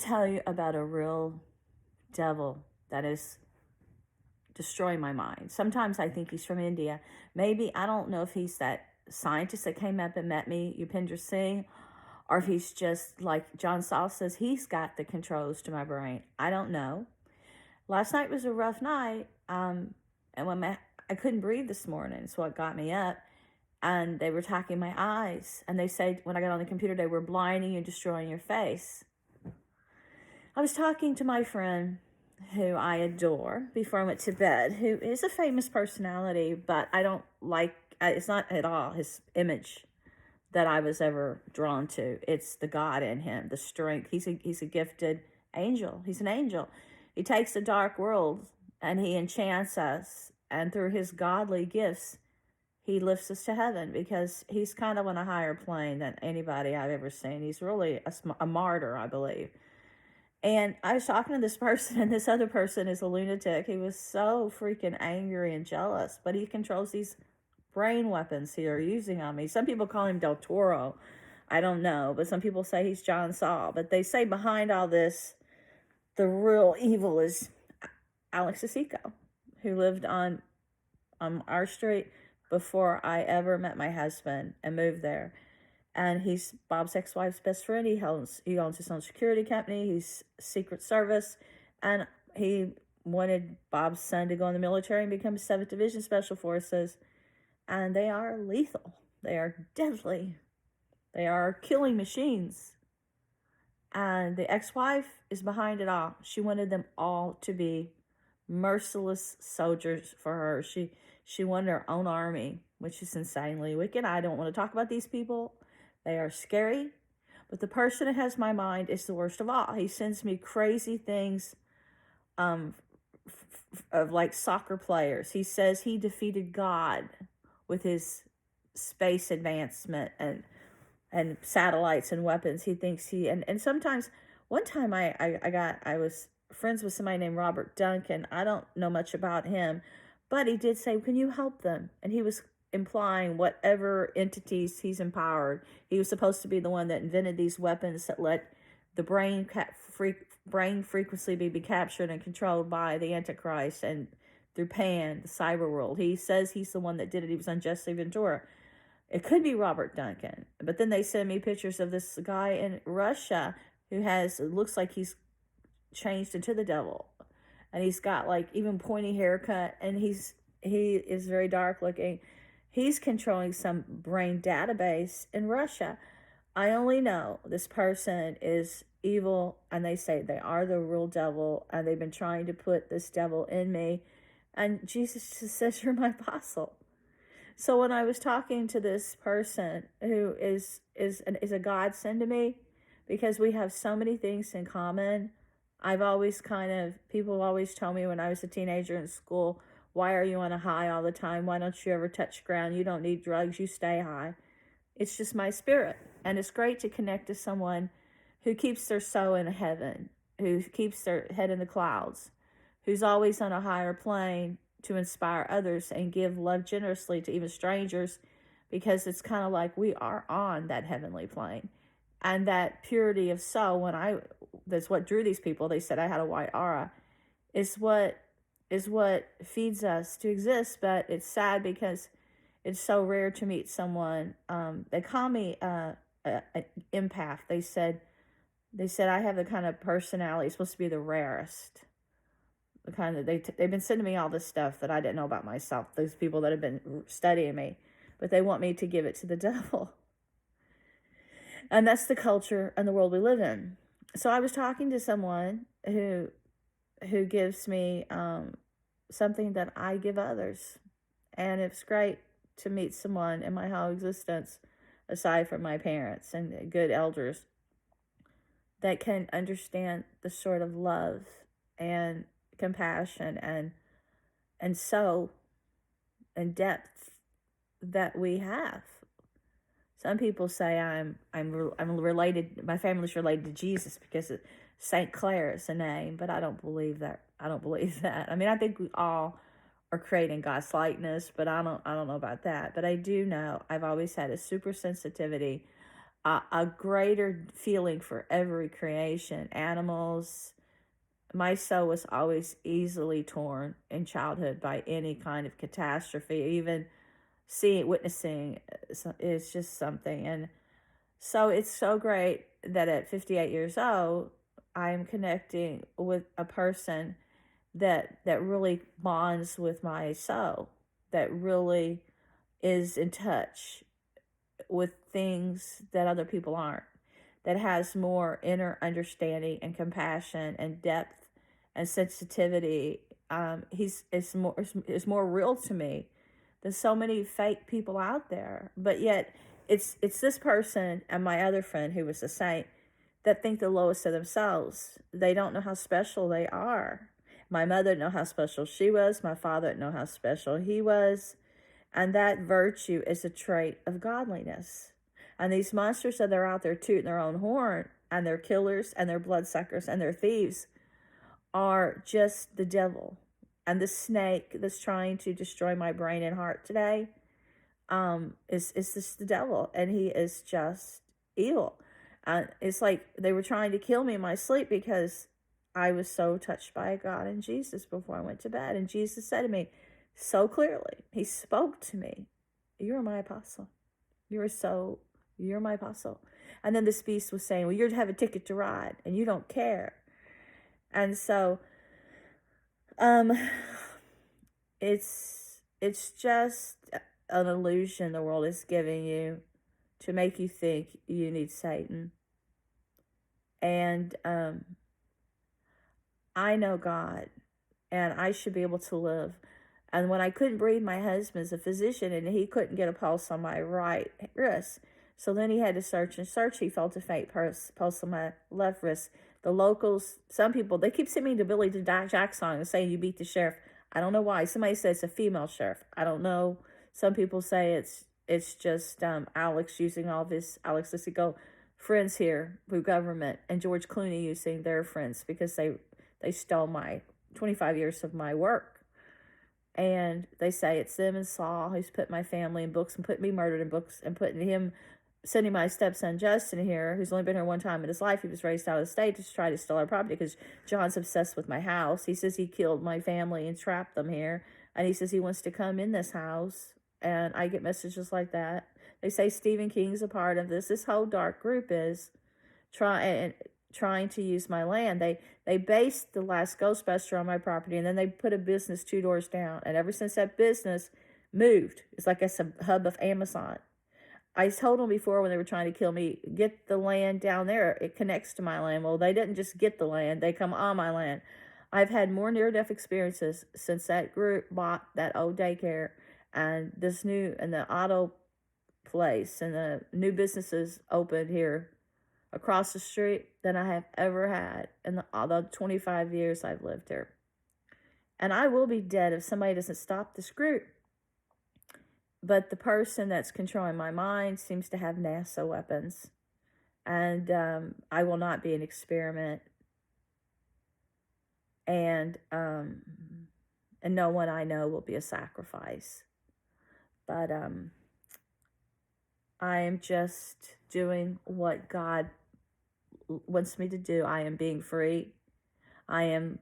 tell you about a real devil that is destroying my mind. Sometimes I think he's from India. Maybe, I don't know if he's that scientist that came up and met me, Upinder Singh, or if he's just like John Saul says, he's got the controls to my brain. I don't know. Last night was a rough night, and I couldn't breathe this morning, so it got me up. And they were attacking my eyes, and they said when I got on the computer, they were blinding you, destroying your face. I was talking to my friend who I adore before I went to bed, who is a famous personality, but I don't like, it's not at all his image that I was ever drawn to. It's the God in him, the strength. He's a gifted angel. He's an angel. He takes the dark world and he enchants us, and through his godly gifts, he lifts us to heaven, because he's kind of on a higher plane than anybody I've ever seen. He's really a martyr, I believe. And I was talking to this person, and this other person is a lunatic. He was so freaking angry and jealous, but he controls these brain weapons he are using on me. Some people call him Del Toro. I don't know, but some people say he's John Saul. But they say behind all this, the real evil is Alex Decicco, who lived on our street before I ever met my husband and moved there. And he's Bob's ex-wife's best friend. He owns his own security company. He's Secret Service. And he wanted Bob's son to go in the military and become 7th Division Special Forces. And they are lethal. They are deadly. They are killing machines. And the ex-wife is behind it all. She wanted them all to be merciless soldiers for her. She wanted her own army, which is insanely wicked. I don't want to talk about these people. They are scary. But the person that has my mind is the worst of all. He sends me crazy things of like soccer players. He says he defeated God with his space advancement and satellites and weapons. He thinks and sometimes, one time I was friends with somebody named Robert Duncan. I don't know much about him, but he did say, can you help them? And he was implying whatever entities he's empowered. He was supposed to be the one that invented these weapons that let the brain frequency be captured and controlled by the Antichrist and through Pan, the cyber world. He says he's the one that did it. He was on Jesse Ventura. It could be Robert Duncan. But then they send me pictures of this guy in Russia who looks like he's changed into the devil. And he's got like even pointy haircut, and he is very dark looking. He's controlling some brain database in Russia. I only know this person is evil, and they say they are the real devil, and they've been trying to put this devil in me. And Jesus just says, you're my apostle. So when I was talking to this person who is a godsend to me, because we have so many things in common, people always told me when I was a teenager in school, why are you on a high all the time? Why don't you ever touch ground? You don't need drugs. You stay high. It's just my spirit. And it's great to connect to someone who keeps their soul in heaven, who keeps their head in the clouds, who's always on a higher plane to inspire others and give love generously to even strangers, because it's kind of like we are on that heavenly plane. And that purity of soul, that's what drew these people. They said I had a white aura, is what feeds us to exist. But it's sad because it's so rare to meet someone. They call me an empath. They said I have the kind of personality, it's supposed to be the rarest. The kind of they've been sending me all this stuff that I didn't know about myself. Those people that have been studying me, but they want me to give it to the devil. And that's the culture and the world we live in. So I was talking to someone who gives me something that I give others. And it's great to meet someone in my whole existence, aside from my parents and good elders, that can understand the sort of love and compassion and soul and depth that we have. Some people say I'm related. My family's related to Jesus because Saint Clair is a name, but I don't believe that. I mean, I think we all are creating God's likeness, but I don't know about that. But I do know I've always had a super sensitivity a greater feeling for every creation. Animals. My soul was always easily torn in childhood by any kind of catastrophe. Even witnessing is just something. And so it's so great that at 58 years old, I'm connecting with a person that really bonds with my soul, that really is in touch with things that other people aren't, that has more inner understanding and compassion and depth and sensitivity. Is more real to me than so many fake people out there. But yet, it's this person and my other friend who was a saint that think the lowest of themselves. They don't know how special they are. My mother didn't know how special she was. My father didn't know how special he was. And that virtue is a trait of godliness. And these monsters that are out there tooting their own horn, and they're killers, and they're bloodsuckers, and they're thieves, are just the devil. And the snake that's trying to destroy my brain and heart today is just the devil. And he is just evil. It's like they were trying to kill me in my sleep because I was so touched by God and Jesus before I went to bed. And Jesus said to me so clearly, he spoke to me, "You're my apostle. You're my apostle." And then this beast was saying, "Well, you have a ticket to ride and you don't care." And so it's just an illusion the world is giving you to make you think you need Satan. And I know God, and I should be able to live. And when I couldn't breathe, my husband's a physician, and he couldn't get a pulse on my right wrist. So then he had to search and search. He felt a faint pulse on my left wrist. The locals, some people, they keep sending me to Billy Jack songs saying you beat the sheriff. I don't know why. Somebody says it's a female sheriff. I don't know. Some people say it's just Alex using all of his Alex Decicco friends here through government, and George Clooney using their friends because they stole my 25 years of my work. And they say it's them and Saul who's put my family in books and put me murdered in books and putting him, sending my stepson Justin here, who's only been here one time in his life. He was raised out of the state to try to steal our property because John's obsessed with my house. He says he killed my family and trapped them here. And he says he wants to come in this house. And I get messages like that. They say Stephen King's a part of this. This whole dark group is trying to use my land. They based the last Ghostbuster on my property, and then they put a business 2 doors down. And ever since that business moved, it's like it's a hub of Amazon. I told them before when they were trying to kill me, get the land down there. It connects to my land. Well, they didn't just get the land. They come on my land. I've had more near-death experiences since that group bought that old daycare and this new, and the auto place and the new businesses opened here across the street than I have ever had in the 25 years I've lived here. And I will be dead if somebody doesn't stop this group. But the person that's controlling my mind seems to have NASA weapons. And I will not be an experiment. And no one I know will be a sacrifice. But I am just doing what God wants me to do. I am being free. I am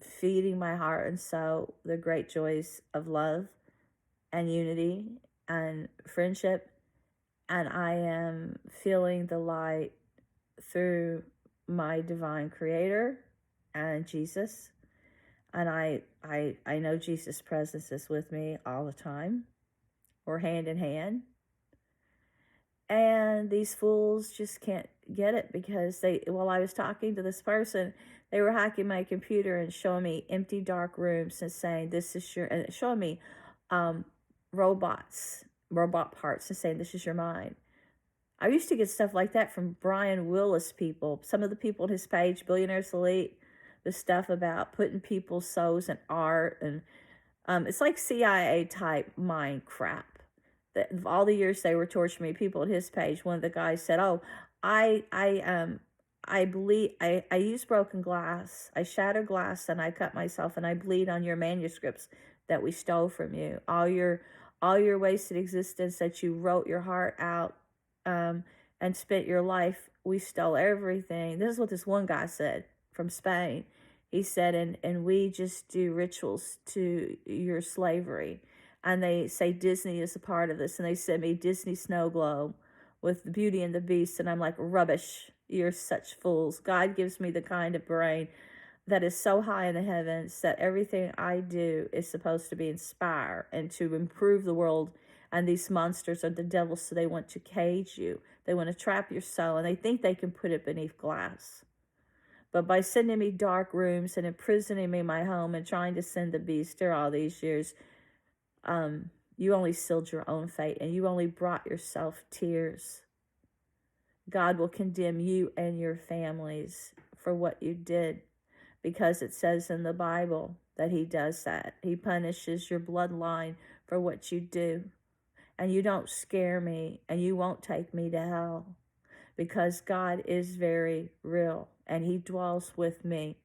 feeding my heart and soul the great joys of love and unity and friendship, and I am feeling the light through my divine creator and Jesus. And I know Jesus' presence is with me all the time. We're hand in hand. And these fools just can't get it because while I was talking to this person, they were hacking my computer and showing me empty dark rooms and saying, "This is your," and showing me robot parts and saying, "This is your mind." I used to get stuff like that from Brian Willis people. Some of the people on his page, Billionaires Elite, the stuff about putting people's souls in art. And it's like CIA type mind crap. That all the years they were torturing me, people at his page, one of the guys said, "Oh, I bleed. I use broken glass. I shatter glass and I cut myself and I bleed on your manuscripts that we stole from you. All your wasted existence that you wrote your heart out and spent your life, we stole everything. This is what this one guy said from Spain. He said, and we just do rituals to your slavery. And they say Disney is a part of this. And they sent me Disney snow globe with the Beauty and the Beast. And I'm like, rubbish. You're such fools. God gives me the kind of brain that is so high in the heavens that everything I do is supposed to be inspired and to improve the world. And these monsters are the devil, so they want to cage you. They want to trap your soul, and they think they can put it beneath glass. But by sending me dark rooms and imprisoning me in my home and trying to send the beast there all these years, you only sealed your own fate, and you only brought yourself tears. God will condemn you and your families for what you did, because it says in the Bible that he does that. He punishes your bloodline for what you do. And you don't scare me, and you won't take me to hell, because God is very real, and he dwells with me.